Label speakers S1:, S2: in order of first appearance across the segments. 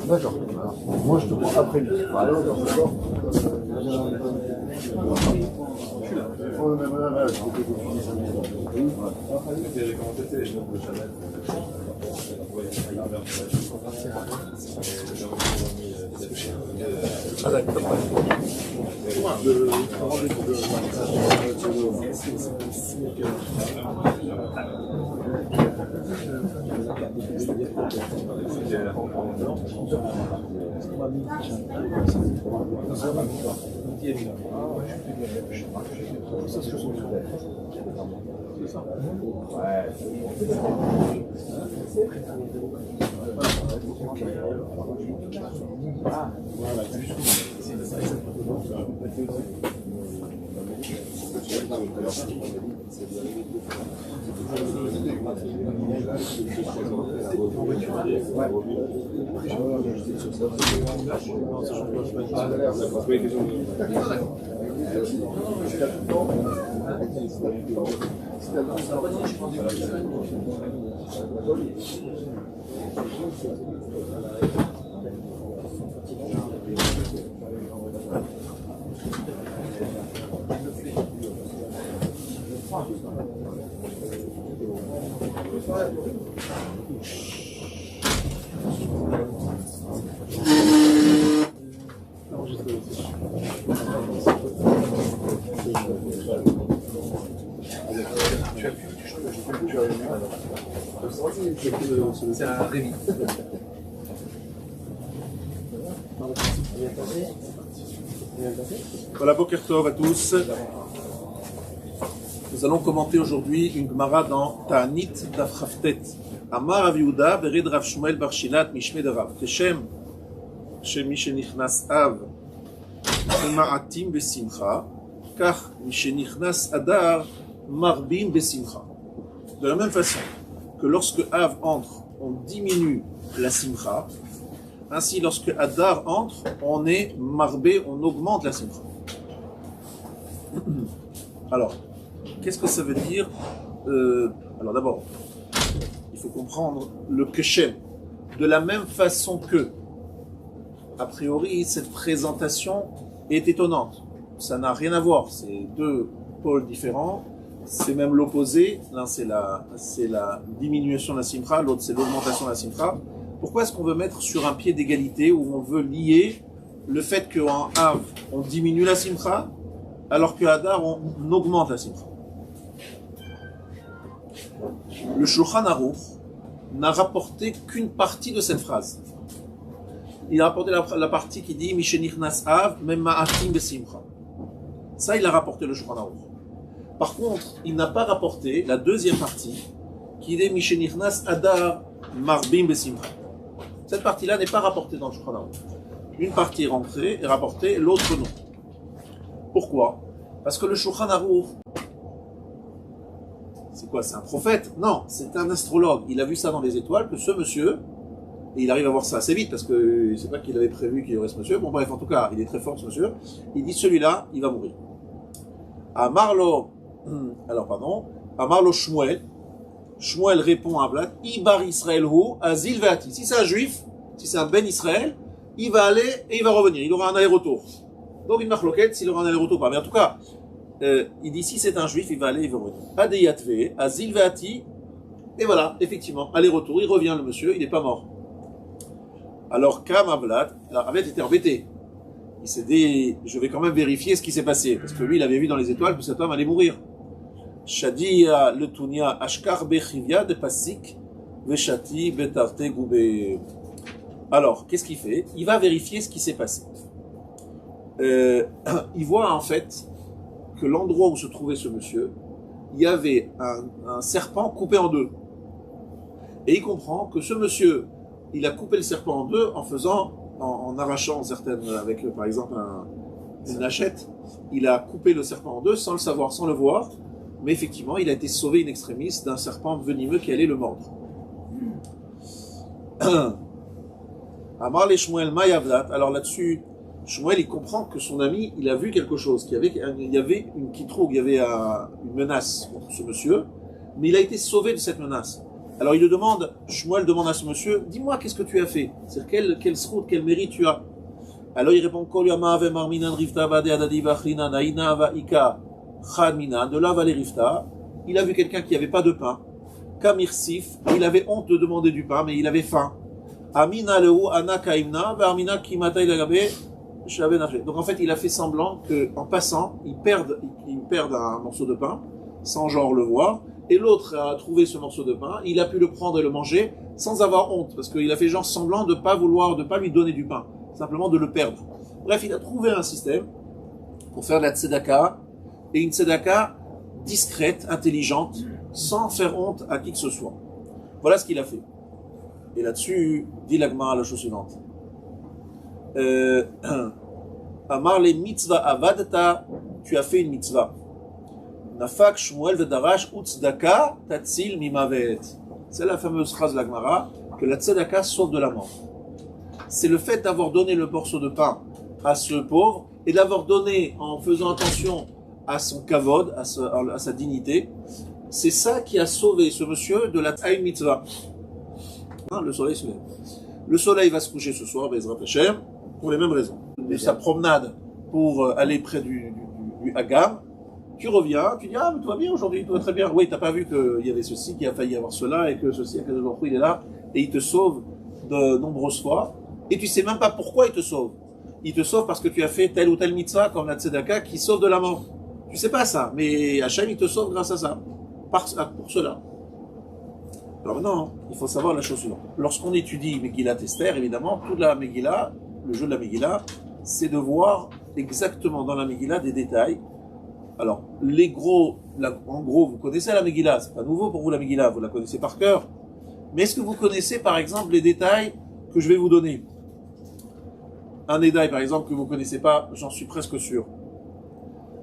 S1: D'accord. Moi, je te prends après lui. D'accord.
S2: C'est un Rémi. Voilà, Boker Tov à tous. Nous allons commenter aujourd'hui une Gemara dans Ta'anit Daf Chaftet. Amar Rav Yehuda vered Rav Shmuel bar Shilat mishmei Rav. Keshem shemi shenichnas av ma'atim besimcha, kach mishenichnas adar marbim besimcha. De la même façon que lorsque Av entre, on diminue la simcha, ainsi lorsque Adar entre, on est marbé, on augmente la simcha. Alors, qu'est-ce que ça veut dire Alors d'abord, il faut comprendre le keshem. De la même façon que, a priori, cette présentation est étonnante. Ça n'a rien à voir, c'est deux pôles différents. C'est même l'opposé. L'un, c'est la diminution de la simcha, l'autre, c'est l'augmentation de la simcha. Pourquoi est-ce qu'on veut mettre sur un pied d'égalité où on veut lier le fait qu'en Av, on diminue la simcha, alors qu'à Adar, on augmente la simcha? Le Shulchan Aruch n'a rapporté qu'une partie de cette phrase. Il a rapporté la partie qui dit Mishenichnas Av, Memma'atim besimcha. Ça, il a rapporté le Shulchan Aruch. Par contre, il n'a pas rapporté la deuxième partie, qui est Mishenichnas Adar Marbim Besimcha. Cette partie-là n'est pas rapportée dans le Shulchan Aruch. Une partie est rentrée et rapportée, l'autre non. Pourquoi? Parce que le Shulchan Aruch, c'est quoi? C'est un prophète? Non, c'est un astrologue. Il a vu ça dans les étoiles, que ce monsieur, et il arrive à voir ça assez vite, parce que c'est pas qu'il avait prévu qu'il y aurait ce monsieur. Bon bref, en tout cas, il est très fort ce monsieur. Il dit celui-là, il va mourir. Amarlo Shmuel. Shmuel répond à Vlad, Ibar Israël hu azil ve'ati. Si c'est un juif, si c'est un ben Israël, il va aller et il va revenir. Il aura un aller-retour. Donc il marque loquette s'il aura un aller-retour pas. Mais en tout cas, il dit si c'est un juif, il va aller et il va revenir. Adeyatve, azil ve'ati. Et voilà, effectivement, aller-retour. Il revient le monsieur, il n'est pas mort. Alors Kam Vlad, Vlad était embêté. Il s'est dit, je vais quand même vérifier ce qui s'est passé. Parce que lui, il avait vu dans les étoiles que cet homme allait mourir. Shadia le Tunia Ashkar Bechivia de Pasik Veshati Betarte Goube. Alors, qu'est-ce qu'il fait? Il va vérifier ce qui s'est passé. Il voit en fait que l'endroit où se trouvait ce monsieur, il y avait un serpent coupé en deux. Et il comprend que ce monsieur, il a coupé le serpent en deux en arrachant certaines, avec par exemple une hachette, il a coupé le serpent en deux sans le savoir, sans le voir, mais effectivement il a été sauvé in extremis d'un serpent venimeux qui allait le mordre. Amar le Shmuel Mayavlat. Alors là-dessus, Shmuel il comprend que son ami il a vu quelque chose, qu'il y avait une kitrougue, il y avait une menace contre ce monsieur, mais il a été sauvé de cette menace. Alors il le demande, Shmuel demande à ce monsieur, dis-moi qu'est-ce que tu as fait, c'est-à-dire quel srout, quel mérite tu as. Alors il répond, de là va les rifta, il a vu quelqu'un qui n'avait pas de pain, Kamirsif, il avait honte de demander du pain, mais il avait faim. Amina lehu ana kaimna, amina kimata ilagabe. Donc en fait, il a fait semblant qu'en passant, il perde un morceau de pain, sans genre le voir, et l'autre a trouvé ce morceau de pain, il a pu le prendre et le manger sans avoir honte, parce qu'il a fait genre semblant de pas lui donner du pain, simplement de le perdre. Bref, il a trouvé un système pour faire de la tzedaka, et une tzedaka discrète, intelligente, sans faire honte à qui que ce soit. Voilà ce qu'il a fait. Et là-dessus, dit l'Agmara la chose suivante. Amar le mitzvah avadta, tu as fait une mitzvah. Nafak Shmuel vedarash utzdaka tatsil mimavet. C'est la fameuse phrase de l'Agmara que la tzedaka sauve de la mort. C'est le fait d'avoir donné le morceau de pain à ce pauvre et d'avoir donné en faisant attention à son kavod, à sa dignité. C'est ça qui a sauvé ce monsieur de la taï mitzvah. Le soleil se lève. Le soleil va se coucher ce soir, Bezrat Hashem, pour les mêmes raisons. De sa promenade pour aller près du Hagam, tu reviens, tu dis, ah, mais tout va bien aujourd'hui, tout va très bien. Oui, t'as pas vu qu'il y avait ceci, qu'il a failli avoir cela, et que ceci, il est là, et il te sauve de nombreuses fois, et tu sais même pas pourquoi il te sauve. Il te sauve parce que tu as fait telle ou telle mitzvah, comme la tzedaka, qui sauve de la mort. Tu sais pas ça, mais Hachem, il te sauve grâce à ça, pour cela. Alors maintenant, il faut savoir la chose suivante. Lorsqu'on étudie Megillat Esther, évidemment, toute la Megillah, le jeu de la Megillah, c'est de voir exactement dans la Megillah des détails. Alors, en gros, vous connaissez la Megillah, c'est pas nouveau pour vous la Megillah, vous la connaissez par cœur. Mais est-ce que vous connaissez par exemple les détails que je vais vous donner? Un détail par exemple que vous connaissez pas, j'en suis presque sûr.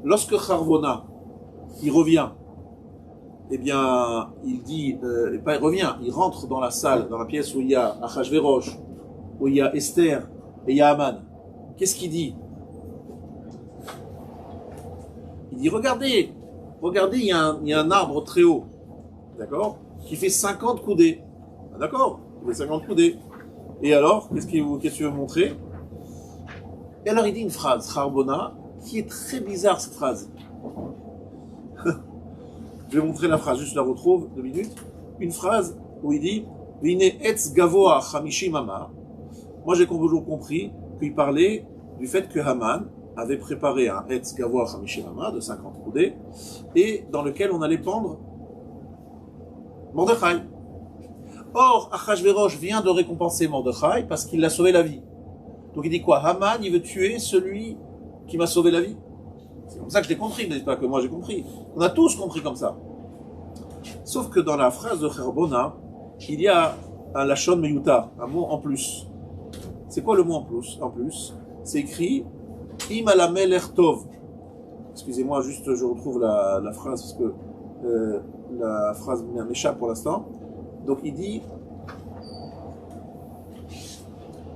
S2: Lorsque Charvona, il revient, eh bien, il dit, pas il revient, il rentre dans la salle, dans la pièce où il y a Achashverosh, où il y a Esther et il y a Haman. Qu'est-ce qu'il dit? Il dit, regardez, il y a un arbre très haut, d'accord, qui fait 50 coudées. D'accord, il fait 50 coudées. Et alors, qu'est-ce que tu veux montrer? Et alors, il dit une phrase, Charbona, qui est très bizarre, cette phrase. Je vais montrer la phrase, juste je la retrouve, 2 minutes. Une phrase où il dit Vine etz gavoa chamishim amar. Moi j'ai toujours compris qu'il parlait du fait que Haman avait préparé un etz gavoa chamishim amar de 50 coudées et dans lequel on allait pendre Mordechai. Or, Achashverosh vient de récompenser Mordechai parce qu'il l'a sauvé la vie. Donc il dit quoi? Haman, il veut tuer celui qui m'a sauvé la vie. C'est comme ça que je l'ai compris, mais c'est pas que moi j'ai compris. On a tous compris comme ça. Sauf que dans la phrase de Charbona, il y a un lachon meyuta, un mot en plus. C'est quoi le mot en plus? C'est écrit Im ala melech tov. Excusez-moi, juste je retrouve la phrase parce que la phrase m'échappe pour l'instant. Donc il dit,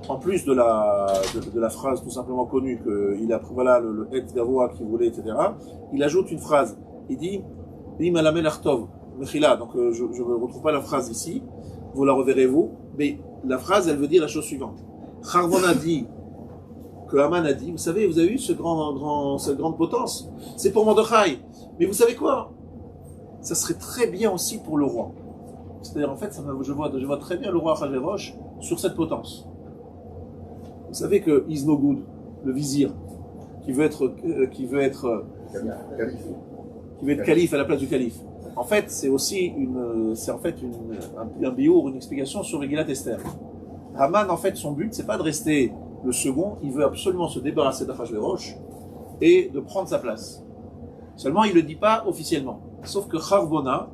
S2: en plus de la phrase tout simplement connue qu'il a, voilà, le et gavoa qui voulait, etc. Il ajoute une phrase. Il dit Im ala melech tov. Mechila, donc je ne retrouve pas la phrase ici, vous la reverrez vous, mais la phrase elle veut dire la chose suivante. Charvon a dit que Haman a dit, vous avez vu cette grande potence, c'est pour Mordechai, mais vous savez quoi? Ça serait très bien aussi pour le roi. C'est-à-dire en fait, je vois très bien le roi Achashverosh sur cette potence. Vous savez que is no good, le vizir, qui veut être calife à la place du calife. En fait, c'est aussi un biour, une explication sur Megillat Esther. Haman, en fait, son but, c'est pas de rester le second, il veut absolument se débarrasser d'Achashverosh et de prendre sa place. Seulement, il le dit pas officiellement. Sauf que Charbona,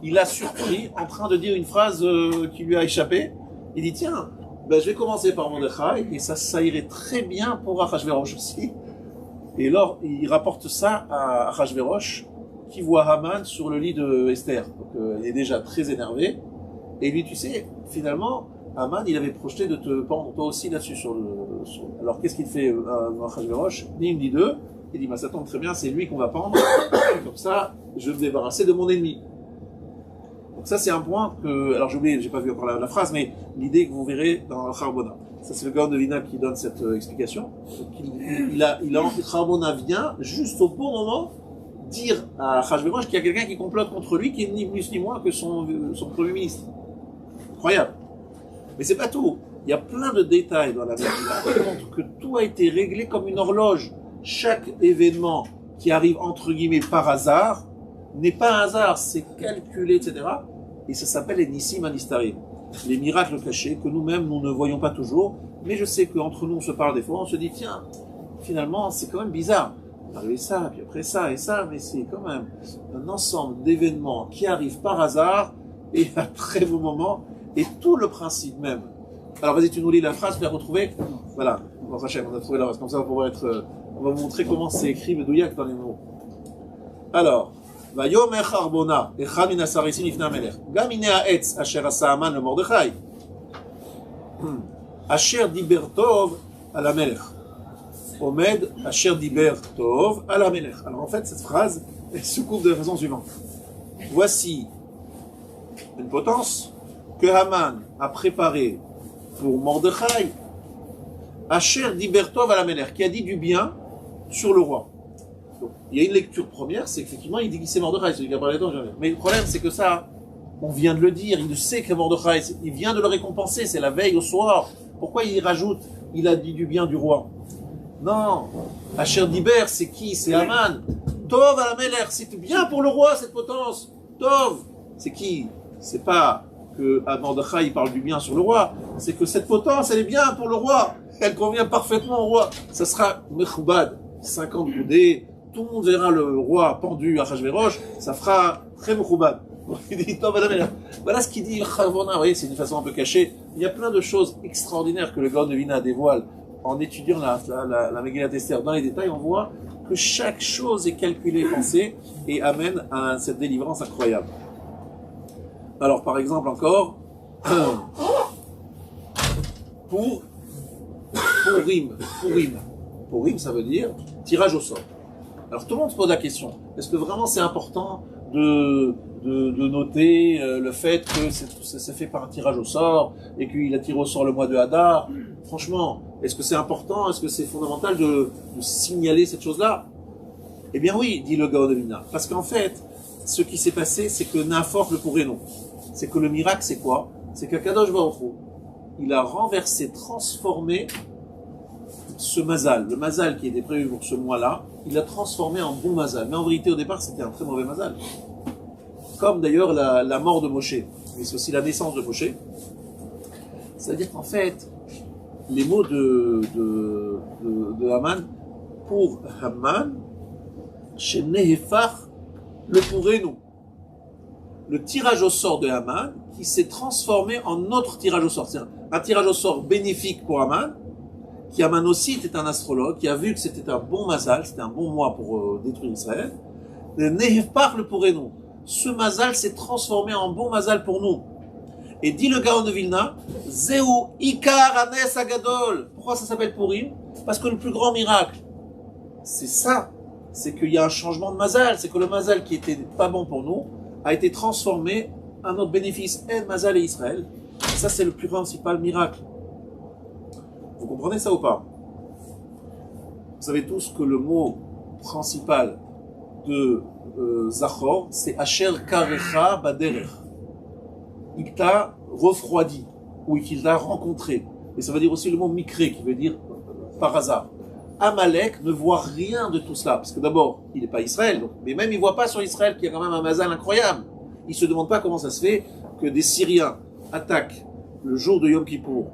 S2: il a surpris en train de dire une phrase qui lui a échappé. Il dit, tiens, je vais commencer par Mordechai, et ça irait très bien pour Achashverosh aussi. Et alors, il rapporte ça à Achashverosh, qui voit Haman sur le lit de Esther. Donc il est déjà très énervé. Et lui, tu sais, finalement, Haman, il avait projeté de te pendre toi aussi là-dessus. Alors qu'est-ce qu'il fait Achashverosh? Il me dit deux. Il dit, ça tombe très bien, c'est lui qu'on va pendre. Comme ça, je vais me débarrasser de mon ennemi. Donc ça c'est un point que, alors j'ai oublié, j'ai pas vu encore la phrase, mais l'idée que vous verrez dans Charbona. Ça c'est le Gaon de Vilna qui donne cette explication. Charbona vient juste au bon moment dire à Achashverosh qu'il y a quelqu'un qui complote contre lui, qui est ni plus ni moins que son premier ministre. Incroyable. Mais c'est pas tout. Il y a plein de détails dans la Bible qui montrent que tout a été réglé comme une horloge. Chaque événement qui arrive entre guillemets par hasard n'est pas un hasard, c'est calculé, etc. Et ça s'appelle les Nissim Anistarim, les miracles cachés que nous-mêmes nous ne voyons pas toujours. Mais je sais qu'entre nous on se parle des fois, on se dit tiens, finalement c'est quand même bizarre. Arrivé ça, puis après ça et ça, mais c'est quand même un ensemble d'événements qui arrivent par hasard et à très beau moment, et tout le principe même. Alors vas-y, tu nous lis la phrase, tu l'as retrouvée. Voilà, on a trouvé la phrase, comme ça on va vous montrer comment c'est écrit Medouyak dans les mots. Alors, Vayomer Charbona, Echad min asarisim lifnei hamelech, gam hine ha'etz asher asa Haman le Mordechai, asher diber tov al hamelech. Omed asher diber tov al hamelech. Alors en fait, cette phrase, elle se couvre de la façon suivante. Voici une potence que Haman a préparée pour Mordechai, asher diber tov al hamelech, qui a dit du bien sur le roi. Donc, il y a une lecture première, c'est qu'effectivement il dit que c'est Mordechai, celui qui a parlé de temps. Mais le problème c'est que ça, on vient de le dire, il sait que Mordechai, il vient de le récompenser, c'est la veille au soir. Pourquoi il rajoute, il a dit du bien du roi? Non, Asher Diber, c'est qui? C'est Haman. Tov à la Melech, c'est bien pour le roi cette potence. Tov, c'est qui? C'est pas que Mordechai parle du bien sur le roi, c'est que cette potence, elle est bien pour le roi. Elle convient parfaitement au roi. Ça sera Mechoubad, 50 boudés, tout le monde verra le roi pendu à Achashverosh, ça fera très Mechoubad. Il dit Tov à la Melech. Voilà ce qu'il dit Charbona, vous voyez, c'est une façon un peu cachée. Il y a plein de choses extraordinaires que le Gaon de Vilna dévoile. En étudiant la Megillat Esther dans les détails, on voit que chaque chose est calculée, pensée, et amène à cette délivrance incroyable. Alors, par exemple, encore, Purim, ça veut dire tirage au sort. Alors, tout le monde se pose la question, est-ce que vraiment c'est important de noter le fait que c'est fait par un tirage au sort et qu'il a tiré au sort le mois de Hadar? Franchement, est-ce que c'est important? Est-ce que c'est fondamental de signaler cette chose-là? Eh bien oui, dit le Gaon de Vilna. Parce qu'en fait, ce qui s'est passé, c'est que Nafor le Pourénon. C'est que le miracle, c'est quoi? C'est qu'Akadosh Baruch Hu, il a renversé, transformé ce mazal. Le mazal qui était prévu pour ce mois-là, il l'a transformé en bon mazal. Mais en vérité, au départ, c'était un très mauvais mazal. Comme d'ailleurs la mort de Moshe. Mais c'est aussi la naissance de Moshe. C'est-à-dire qu'en fait, les mots de Haman, pour Haman, chez Nehefar, le Pourénou. Le tirage au sort de Haman qui s'est transformé en autre tirage au sort. C'est un tirage au sort bénéfique pour Haman, qui Haman aussi était un astrologue, qui a vu que c'était un bon mazal, c'était un bon mois pour détruire Israël. Nehefar, le Pourénou. Ce mazal s'est transformé en bon mazal pour nous. Et dit le Gaon de Vilna, Zeu Ikar Anes Agadol. Pourquoi ça s'appelle Purim? Parce que le plus grand miracle, c'est ça. C'est qu'il y a un changement de mazal. C'est que le mazal qui était pas bon pour nous a été transformé en notre bénéfice. En mazal et Israël. Et ça, c'est le plus principal miracle. Vous comprenez ça ou pas? Vous savez tous que le mot principal de Zachor, c'est Asher Karecha Baderech. Il t'a refroidi, ou qu'il t'a rencontré. Et ça veut dire aussi le mot mikré, qui veut dire par hasard. Amalek ne voit rien de tout cela, parce que d'abord, il n'est pas Israël, donc, mais même il ne voit pas sur Israël qu'il y a quand même un mazal incroyable. Il ne se demande pas comment ça se fait que des Syriens attaquent le jour de Yom Kippour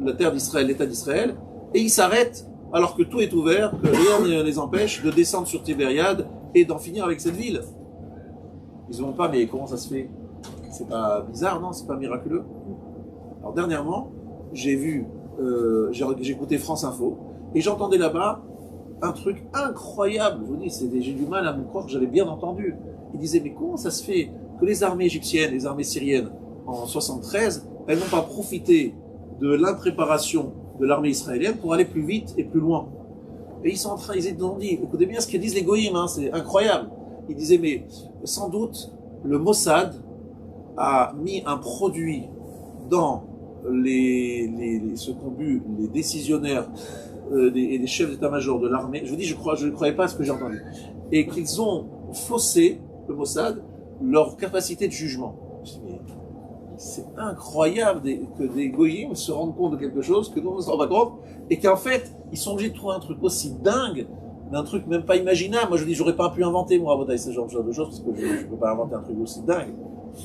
S2: la terre d'Israël, l'État d'Israël, et ils s'arrêtent alors que tout est ouvert, que rien ne les empêche de descendre sur Tibériade et d'en finir avec cette ville. Ils ne se demandent pas, mais comment ça se fait? C'est pas bizarre, non? C'est pas miraculeux? Alors dernièrement, j'ai écouté France Info et j'entendais là-bas un truc incroyable. Je vous dis, j'ai du mal à me croire que j'avais bien entendu. Ils disaient, mais comment ça se fait que les armées égyptiennes, les armées syriennes en 73, elles n'ont pas profité de l'impréparation de l'armée israélienne pour aller plus vite et plus loin? Et ils ont dit, écoutez bien ce que disent les goïms, hein, c'est incroyable. Ils disaient, mais sans doute, le Mossad a mis un produit dans ce qu'ont bu les décisionnaires et les chefs d'état-major de l'armée, je vous dis, je ne croyais pas à ce que j'ai entendu, et qu'ils ont faussé, le Mossad, leur capacité de jugement. Je dis, mais c'est incroyable que des goyim se rendent compte de quelque chose que nous on ne se rend pas compte, et qu'en fait, ils sont obligés de trouver un truc aussi dingue, d'un truc même pas imaginable. Moi je dis, j'aurais pas pu inventer, moi, Rabotai, ce genre de choses, parce que je ne peux pas inventer un truc aussi dingue.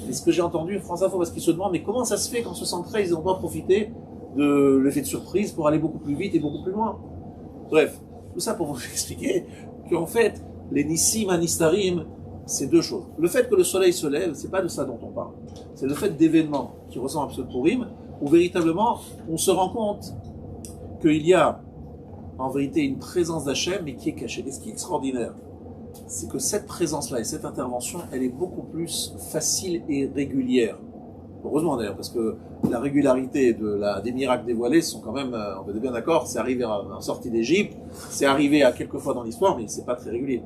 S2: Et ce que j'ai entendu, France Info, parce qu'ils se demandent, mais comment ça se fait qu'en 73, ils n'ont pas profité de l'effet de surprise pour aller beaucoup plus vite et beaucoup plus loin. Bref, tout ça pour vous expliquer qu'en fait, les Nissim Anistarim, c'est deux choses. Le fait que le soleil se lève, c'est pas de ça dont on parle. C'est le fait d'événements qui ressemblent à Psot Purim, où véritablement, on se rend compte qu'il y a en vérité une présence d'Hachem, mais qui est cachée. Et ce qui est extraordinaire, c'est que cette présence-là et cette intervention, elle est beaucoup plus facile et régulière. Heureusement d'ailleurs, parce que la régularité des miracles dévoilés sont quand même, on est bien d'accord, c'est arrivé en sortie d'Égypte, c'est arrivé à quelques fois dans l'histoire, mais c'est pas très régulier.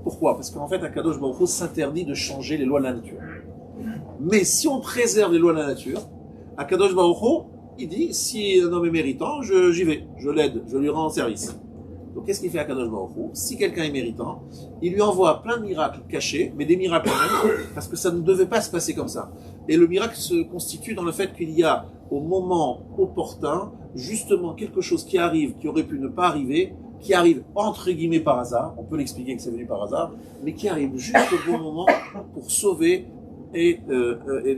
S2: Pourquoi? Parce qu'en fait, Akadosh Baruch Hu s'interdit de changer les lois de la nature. Mais si on préserve les lois de la nature, Akadosh Baruch Hu, il dit, si un homme est méritant, j'y vais, je l'aide, je lui rends service. Donc qu'est-ce qu'il fait Akadosh Baruch Hu? Si quelqu'un est méritant, il lui envoie plein de miracles cachés, mais des miracles quand même, parce que ça ne devait pas se passer comme ça. Et le miracle se constitue dans le fait qu'il y a, au moment opportun, justement quelque chose qui arrive, qui aurait pu ne pas arriver, qui arrive entre guillemets par hasard, on peut l'expliquer que c'est venu par hasard, mais qui arrive juste au bon moment pour sauver et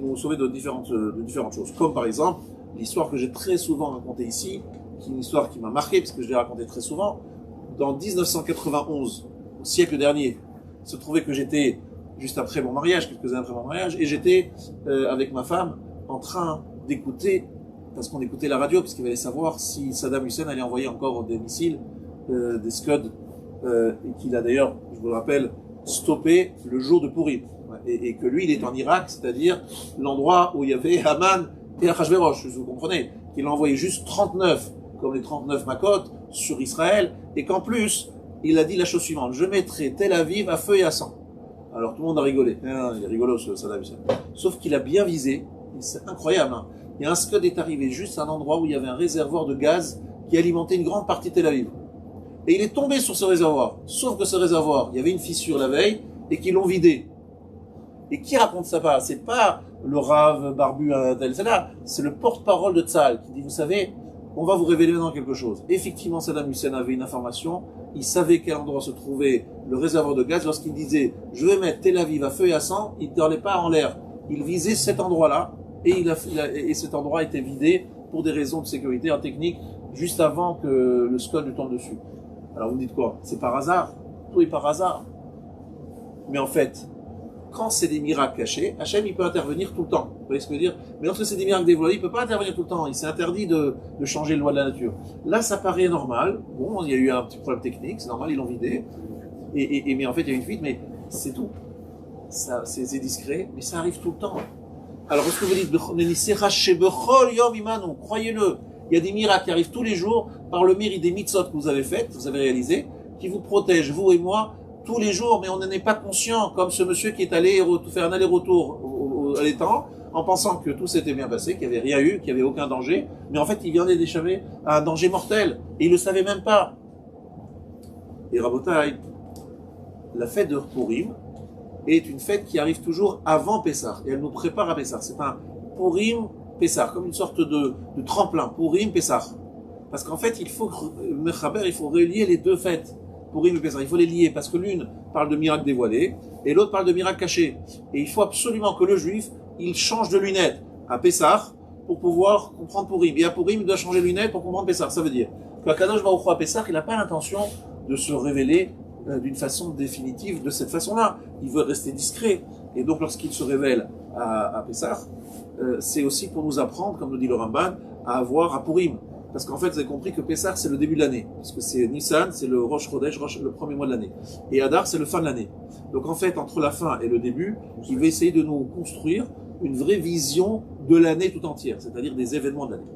S2: nous sauver de différentes choses. Comme par exemple, l'histoire que j'ai très souvent racontée ici, qui est une histoire qui m'a marqué, parce que je l'ai racontée très souvent. Dans 1991, au siècle dernier, il se trouvait que j'étais juste après mon mariage, quelques années après mon mariage, et j'étais avec ma femme en train d'écouter, parce qu'on écoutait la radio, puisqu'il fallait savoir si Saddam Hussein allait envoyer encore des missiles, des Scud, et qu'il a d'ailleurs, je vous le rappelle, stoppé le jour de Purim. Et que lui, il est en Irak, c'est-à-dire l'endroit où il y avait Haman et Achashverosh, vous comprenez, qu'il a envoyé juste 39, comme les 39 Makot, sur Israël, et qu'en plus, il a dit la chose suivante, je mettrai Tel Aviv à feu et à sang. Alors tout le monde a rigolé, il est rigolo ce Saddam Hussein. Sauf qu'il a bien visé, c'est incroyable, hein. Il y a un Scud est arrivé juste à un endroit où il y avait un réservoir de gaz qui alimentait une grande partie de Tel Aviv. Et il est tombé sur ce réservoir, sauf que ce réservoir, il y avait une fissure la veille, et qu'ils l'ont vidé. Et qui raconte ça pas? C'est pas le Rav barbu c'est le porte-parole de Tzahal qui dit, vous savez, on va vous révéler maintenant quelque chose. Effectivement, Saddam Hussein avait une information, il savait quel endroit se trouvait le réservoir de gaz. Lorsqu'il disait, je vais mettre Tel Aviv à feu et à sang, il ne parlait pas en l'air. Il visait cet endroit-là, et cet endroit était vidé pour des raisons de sécurité en technique, juste avant que le Scud lui tombe dessus. Alors vous me dites quoi? C'est par hasard? Tout est par hasard. Mais en fait, quand c'est des miracles cachés, Hachem, il peut intervenir tout le temps. Vous voyez ce que je veux dire? Mais lorsque c'est des miracles dévoilés, il ne peut pas intervenir tout le temps. Il s'est interdit de changer les lois de la nature. Là, ça paraît normal. Bon, il y a eu un petit problème technique, c'est normal, ils l'ont vidé. Mais en fait, il y a une fuite, mais c'est tout. C'est discret, mais ça arrive tout le temps. Alors, est-ce que vous dites, croyez-le, il y a des miracles qui arrivent tous les jours par le mérite des mitzvot que vous avez faites, vous avez réalisé, qui vous protègent, vous et moi, tous les jours, mais on n'en est pas conscient, comme ce monsieur qui est allé faire un aller-retour à l'étang, en pensant que tout s'était bien passé, qu'il n'y avait rien eu, qu'il n'y avait aucun danger, mais en fait, il vient d'échapper à un danger mortel, et il ne le savait même pas. Et Rabotai, la fête de Purim est une fête qui arrive toujours avant Pessah, et elle nous prépare à Pessah. C'est un Purim, Pessah, comme une sorte de tremplin, Purim, Pessah. Parce qu'en fait, il faut relier les deux fêtes. Purim et Pessah, il faut les lier, parce que l'une parle de miracles dévoilés, et l'autre parle de miracles cachés. Et il faut absolument que le juif, il change de lunettes à Pessah, pour pouvoir comprendre Purim. Et à Purim, il doit changer de lunettes pour comprendre Pessah. Ça veut dire qu'Akadosh Baruch Hu à Pessah, il n'a pas l'intention de se révéler d'une façon définitive de cette façon-là. Il veut rester discret. Et donc, lorsqu'il se révèle à Pessah, c'est aussi pour nous apprendre, comme nous dit le Ramban, à avoir à Purim. Parce qu'en fait, vous avez compris que Pessah, c'est le début de l'année. Parce que c'est Nissan, c'est le Rosh Chodesh, le premier mois de l'année. Et Adar, c'est le fin de l'année. Donc en fait, entre la fin et le début, il va essayer de nous construire une vraie vision de l'année tout entière, c'est-à-dire des événements de l'année.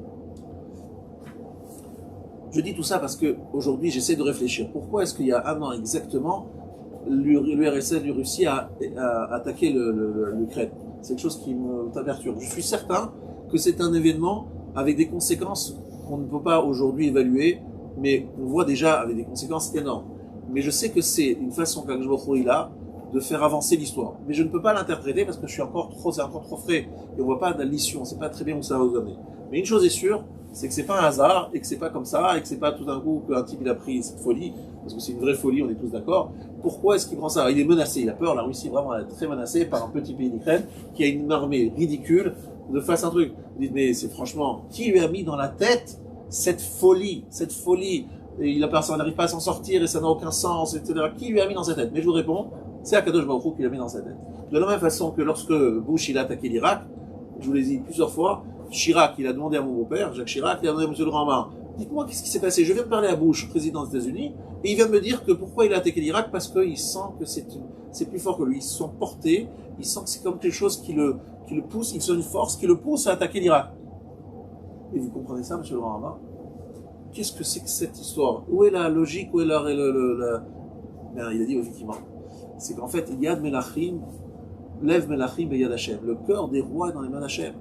S2: Je dis tout ça parce que aujourd'hui, j'essaie de réfléchir. Pourquoi est-ce qu'il y a un an exactement, l'URSS, Russie a attaqué l'Ukraine? C'est quelque chose qui me perturbe. Je suis certain que c'est un événement avec des conséquences qu'on ne peut pas aujourd'hui évaluer, mais on voit déjà avec des conséquences énormes. Mais je sais que c'est une façon qu'Akadosh Baruch Hu a de faire avancer l'histoire. Mais je ne peux pas l'interpréter parce que c'est encore trop frais et on voit pas l'issue, on ne sait pas très bien où ça va nous amener. Mais une chose est sûre, c'est que c'est pas un hasard et que c'est pas comme ça et que c'est pas tout d'un coup qu'un type il a pris cette folie, parce que c'est une vraie folie, on est tous d'accord. Pourquoi est-ce qu'il prend ça? Il est menacé, il a peur, la Russie vraiment elle est très menacée par un petit pays d'Ukraine qui a une armée ridicule de face à un truc. Vous dites mais c'est franchement, qui lui a mis dans la tête cette folie, et il n'arrive pas à s'en sortir et ça n'a aucun sens, etc. Qui lui a mis dans sa tête? Mais je vous réponds, c'est Akadosh Baruch Hu qui l'a mis dans sa tête. De la même façon que lorsque Bush il a attaqué l'Irak, je vous l'ai dit plusieurs fois, Chirac il a demandé à mon beau-père, Jacques Chirac, il a demandé à M. Laurent, dites-moi qu'est-ce qui s'est passé. Je viens de parler à Bush, président des États-Unis, et il vient de me dire que pourquoi il a attaqué l'Irak, parce qu'il sent que c'est plus fort que lui. Ils se sont portés, il sent que c'est comme quelque chose qui le pousse, il sent une force qui le pousse à attaquer l'Irak. Et vous comprenez ça, M. Laurent? Qu'est-ce que c'est que cette histoire? Où est la logique? Où est la... Ben, il a dit effectivement, c'est qu'en fait, Yad Melachim, lève Melachim et Yad Hashem. Le cœur des rois est dans les mains d'Hashem.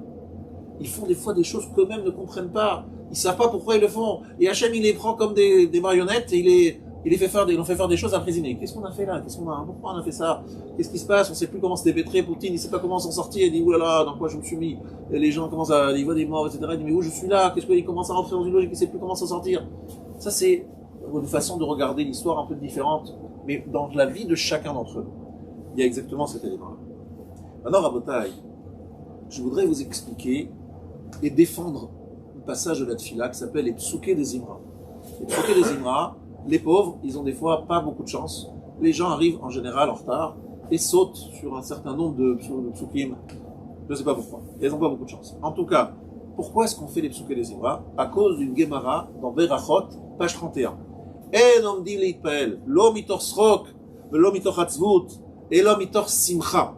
S2: Ils font des fois des choses qu'eux-mêmes ne comprennent pas. Ils savent pas pourquoi ils le font. Et Hachem, il les prend comme des marionnettes et il leur fait faire des choses à prisonniers. Qu'est-ce qu'on a fait là? Pourquoi on a fait ça? Qu'est-ce qui se passe? On sait plus comment se dépêtrer. Poutine, il sait pas comment s'en sortir. Il dit, oulala, dans quoi je me suis mis? Et les gens commencent ils voient des morts, etc. Il dit, mais où je suis là? Qu'est-ce qu'il commence à rentrer dans une logique? Il sait plus comment s'en sortir. Ça, c'est une façon de regarder l'histoire un peu différente. Mais dans la vie de chacun d'entre eux, il y a exactement cet élément-là. Maintenant, Rabotai, je voudrais vous expliquer et défendre un passage de la Tfila qui s'appelle les Psouké des Imra. Les Psouké des Imra, les pauvres, ils ont des fois pas beaucoup de chance. Les gens arrivent en général en retard et sautent sur un certain nombre de Psoukim. Je ne sais pas pourquoi. Ils n'ont pas beaucoup de chance. En tout cas, pourquoi est-ce qu'on fait les Psouké des Imra? À cause d'une Gemara dans Berachot, page 31. En omdi leitpael, lo mitor srok, lo mitor hatzvut, et lo mitor simcha.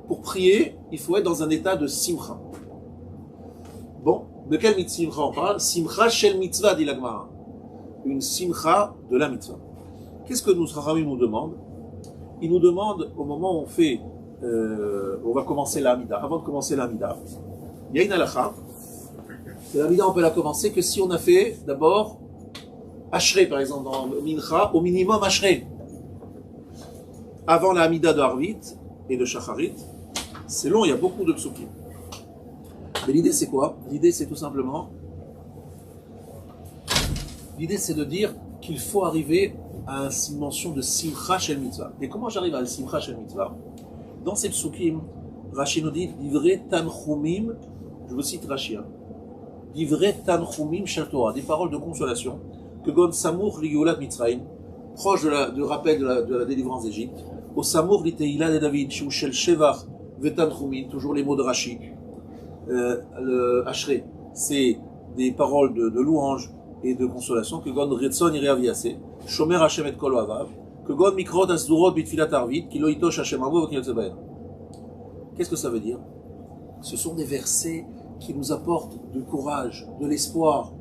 S2: Pour prier, il faut être dans un état de simcha. Bon, de quel simcha on parle? Simcha shel mitzvah, dit la Gemara. Une simcha de la mitzvah. Qu'est-ce que nous Chachamim nous demandent? Ils nous demandent au moment où on va commencer l'Amida. Avant de commencer l'Amida, il y a une halakha. L'Amida, on peut la commencer que si on a fait d'abord Ashrei, par exemple, dans Mincha, au minimum Ashrei. Avant l'Amida de Harvit et de Shacharit, c'est long, il y a beaucoup de psukim. Mais l'idée c'est quoi? L'idée c'est tout simplement, l'idée c'est de dire qu'il faut arriver à une mention de Simcha Shel Mitzvah. Et comment j'arrive à la Simcha Shel Mitzvah? Dans ces psukim, Rashi nous dit, Divrei Tanchumim, je vous cite Rashi, Divrei Tanchumim Shel Torah, des paroles de consolation, que Gon Samour Ligeulat Mitzrayim, proche du rappel de la délivrance d'Égypte, au Samour Liteila de David, Shou Shel Shevach Vetanchumim, toujours les mots de Rashi. Le Ashrei, c'est des paroles de louange et de consolation, que Gon Retson Ireaviase, Shomer Hashem et Kol Avav, que Gon Mikrot Asdurot Bitfilat Arvit, Ki lo itosh Hashem Avo Ki Yotzebaen. Qu'est-ce que ça veut dire? Ce sont des versets qui nous apportent du courage, de l'espoir,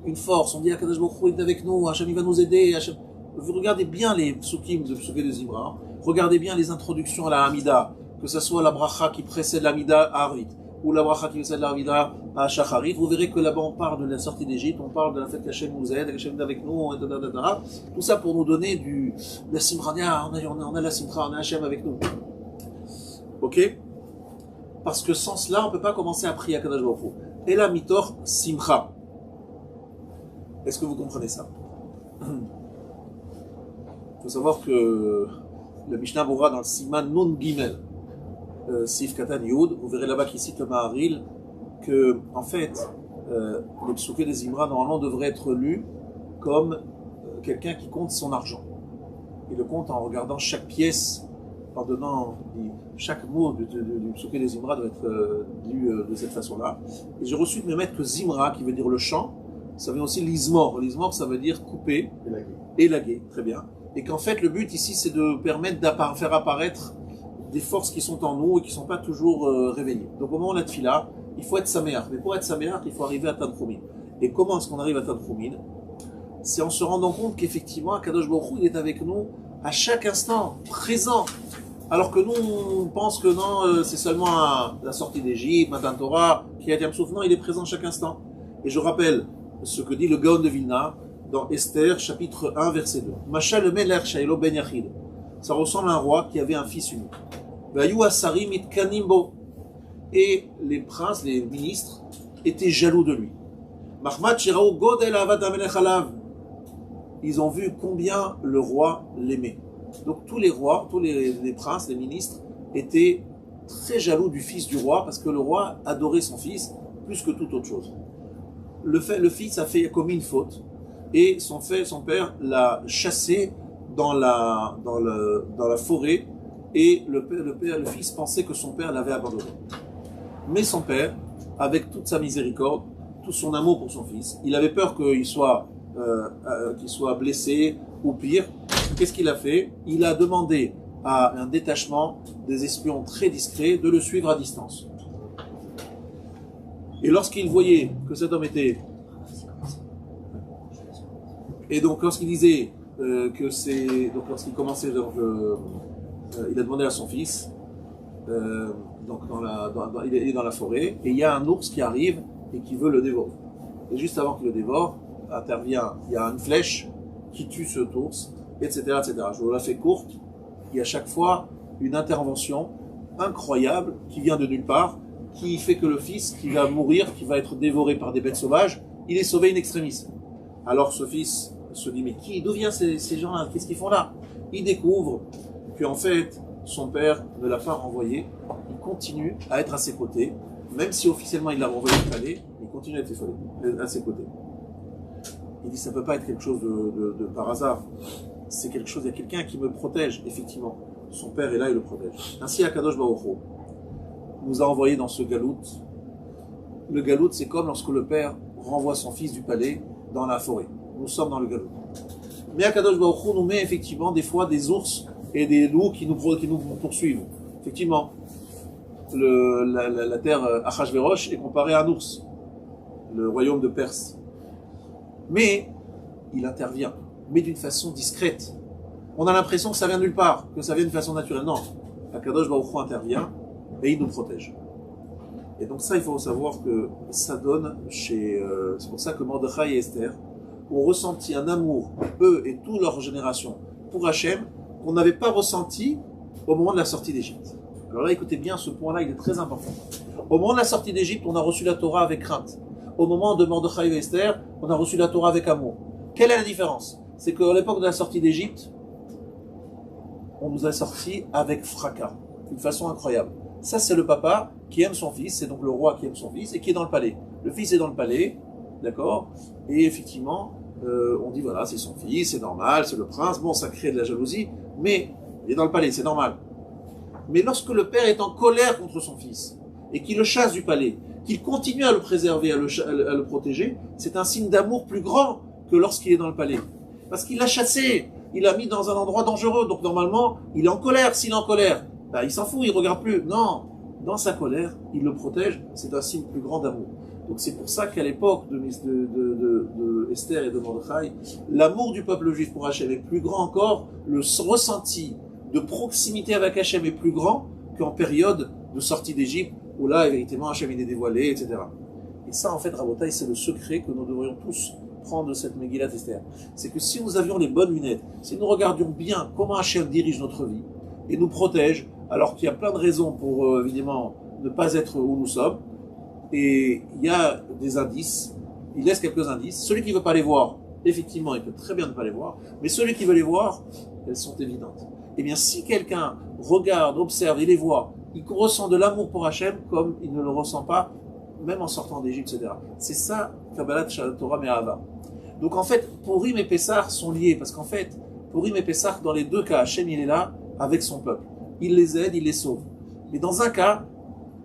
S2: une force. On dit Akadosh Baruch Hu est avec nous, Hashem il va nous aider. Hashem... Vous regardez bien les psukim de Psuké de Zimra, regardez bien les introductions à la Hamida, que ce soit la bracha qui précède l'Hamida à Arvit, ou la bracha qui précède l'Hamida à Shacharit. Vous verrez que là-bas on parle de la sortie d'Égypte, on parle de la fête qu'Hashem nous aide, qu'Hashem est avec nous, etc. Tout ça pour nous donner de la Simrania, on a la Simra, on a Hachem avec nous. Ok? Parce que sans cela, on ne peut pas commencer à prier à Kadosh Baruch Hu. Et la mitor Simcha. Est-ce que vous comprenez ça? Il faut savoir que le Mishnah Bora dans le Siman Nun Gimel, Sif Katan Yud, vous verrez là-bas qu'il cite le Maharil, que en fait, les psuké des Imra normalement devraient être lus comme quelqu'un qui compte son argent. Il le compte en regardant chaque pièce, en donnant chaque mot du psuké des Imra doit être lu de cette façon-là. Et j'ai reçu de mes maîtres que Zimra, qui veut dire le chant, ça veut aussi l'ismor. L'ismor, ça veut dire couper, élaguer, très bien. Et qu'en fait, le but ici, c'est de permettre de faire apparaître des forces qui sont en nous et qui ne sont pas toujours réveillées. Donc au moment où on a tefila, il faut être saméach. Mais pour être saméach, il faut arriver à Tanchumim. Et comment est-ce qu'on arrive à Tanchumim? C'est en se rendant compte qu'effectivement, Akadosh Baruch Hu, il est avec nous à chaque instant, présent. Alors que nous, on pense que non, c'est seulement la sortie d'Égypte, Matan Torah, Kriyat Yam Souf. Non, il est présent chaque instant. Et je rappelle ce que dit le Gaon de Vilna dans Esther, chapitre 1, verset 2. Machal Melech Shailo Ben Yachid. Ça ressemble à un roi qui avait un fils unique. Vayu Asarim Itkanim Bo. Et les princes, les ministres, étaient jaloux de lui. Mahmad Shirao Godel Avad Amelech Alav. Ils ont vu combien le roi l'aimait. Donc tous les rois, tous les princes, les ministres étaient très jaloux du fils du roi parce que le roi adorait son fils plus que toute autre chose. Le fils a commis une faute et son père l'a chassé dans la forêt et le fils pensait que son père l'avait abandonné. Mais son père, avec toute sa miséricorde, tout son amour pour son fils, il avait peur qu'il soit blessé ou pire. Qu'est-ce qu'il a fait? Il a demandé à un détachement des espions très discrets de le suivre à distance. Et lorsqu'il voyait que cet homme était... Et donc lorsqu'il disait que c'est... Donc lorsqu'il commençait... il a demandé à son fils... il est dans la forêt et il y a un ours qui arrive et qui veut le dévorer. Et juste avant qu'il le dévore, intervient, il y a une flèche qui tue cet ours, etc., etc. Je vous la fais courte. Il y a à chaque fois une intervention incroyable qui vient de nulle part, qui fait que le fils qui va mourir, qui va être dévoré par des bêtes sauvages, il est sauvé in extremis. Alors ce fils se dit, mais d'où viennent ces gens-là? Qu'est-ce qu'ils font là? Il découvre qu'en fait, son père ne l'a pas renvoyé, il continue à être à ses côtés, même si officiellement il l'a renvoyé au palais, il continue à être à ses côtés. Il dit, ça ne peut pas être quelque chose de par hasard, c'est quelque chose, il y a quelqu'un qui me protège, effectivement. Son père est là, il le protège. Ainsi, Akadosh Baruch Hu nous a envoyé dans ce galout. Le galout, c'est comme lorsque le père renvoie son fils du palais dans la forêt. Nous sommes dans le galout. Mais Akadosh Baruch Hu nous met effectivement des fois des ours et des loups qui nous poursuivent. Effectivement, la terre Achashverosh est comparée à un ours, le royaume de Perse. Mais il intervient, mais d'une façon discrète. On a l'impression que ça vient de nulle part, que ça vient de façon naturelle. Non, Akadosh Baruch Hu intervient et il nous protège. Et donc ça, il faut savoir que ça donne c'est pour ça que Mordechai et Esther ont ressenti un amour, eux et toute leur génération, pour Hachem, qu'on n'avait pas ressenti au moment de la sortie d'Égypte. Alors là, écoutez bien, ce point-là, il est très important. Au moment de la sortie d'Égypte, on a reçu la Torah avec crainte. Au moment de Mordechai et Esther, on a reçu la Torah avec amour. Quelle est la différence? C'est qu'à l'époque de la sortie d'Égypte, on nous a sortis avec fracas, d'une façon incroyable. Ça, c'est le papa qui aime son fils, c'est donc le roi qui aime son fils et qui est dans le palais. Le fils est dans le palais, d'accord? Et effectivement, on dit voilà, c'est son fils, c'est normal, c'est le prince, bon, ça crée de la jalousie, mais il est dans le palais, c'est normal. Mais lorsque le père est en colère contre son fils et qu'il le chasse du palais, qu'il continue à le préserver, à le protéger, c'est un signe d'amour plus grand que lorsqu'il est dans le palais. Parce qu'il l'a chassé, il l'a mis dans un endroit dangereux, donc normalement, il est en colère. S'il est en colère, il s'en fout, il ne regarde plus. Non, dans sa colère, il le protège, c'est un signe plus grand d'amour. Donc c'est pour ça qu'à l'époque de Esther et de Mordechai, l'amour du peuple juif pour Hachem est plus grand encore, le ressenti de proximité avec Hachem est plus grand qu'en période de sortie d'Égypte, où là, véritablement, Hachem il est dévoilé, etc. Et ça, en fait, Rabotai, c'est le secret que nous devrions tous prendre de cette Megillat Esther. C'est que si nous avions les bonnes lunettes, si nous regardions bien comment Hachem dirige notre vie et nous protège, alors qu'il y a plein de raisons pour, évidemment, ne pas être où nous sommes, et il y a des indices, il laisse quelques indices. Celui qui ne veut pas les voir, effectivement, il peut très bien ne pas les voir, mais celui qui veut les voir, elles sont évidentes. Eh bien, si quelqu'un regarde, observe et les voit, il ressent de l'amour pour Hachem comme il ne le ressent pas, même en sortant d'Égypte, etc. C'est ça, Kabbalat Torah Me'ahava. Donc en fait, Purim et Pessah sont liés, parce qu'en fait, Purim et Pessah, dans les deux cas, Hachem il est là avec son peuple. Il les aide, il les sauve. Mais dans un cas,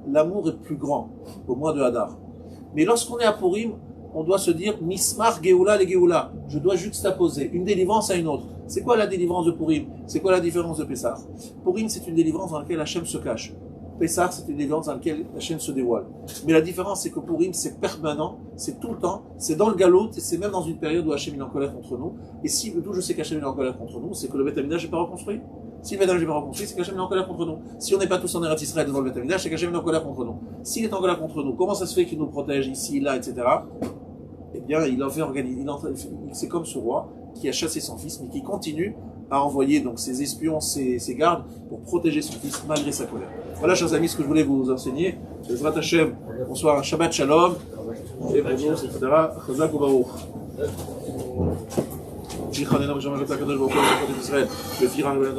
S2: l'amour est plus grand, au mois de Hadar. Mais lorsqu'on est à Purim, on doit se dire Mismar Geoula le Geoula. Je dois juxtaposer une délivrance à une autre. C'est quoi la délivrance de Purim? C'est quoi la différence de Pessah? Purim, c'est une délivrance dans laquelle Hachem se cache. Pessah, c'est une délivrance dans laquelle Hachem se dévoile. Mais la différence, c'est que Purim, c'est permanent, c'est tout le temps, c'est dans le galop, et c'est même dans une période où Hachem est en colère contre nous. Et si, d'où je sais qu'Hachem est en colère contre nous, c'est que le Beth Amikdash n'est pas reconstruit. Si le Beth Amikdash n'est pas reconstruit, c'est qu'Hachem est en colère contre nous. Si on n'est pas tous en Eretz Israël devant le Beth Amikdash, c'est qu'Hachem est en colère contre nous. S'il est en colère contre nous, comment ça se fait qu'il nous protège ici, là, etc. Eh bien, il a fait organiser. C'est comme ce roi qui a chassé son fils, mais qui continue à envoyer donc ses espions, ses gardes pour protéger son fils malgré sa colère. Voilà, chers amis, ce que je voulais vous enseigner. Bezrat Hashem, bonsoir, un Shabbat Shalom, et bonjour, etc. Chazak Ubaruch. Jichanen, Amisham, Ajata, Kadosh, Baruch, Israël, le Firan, le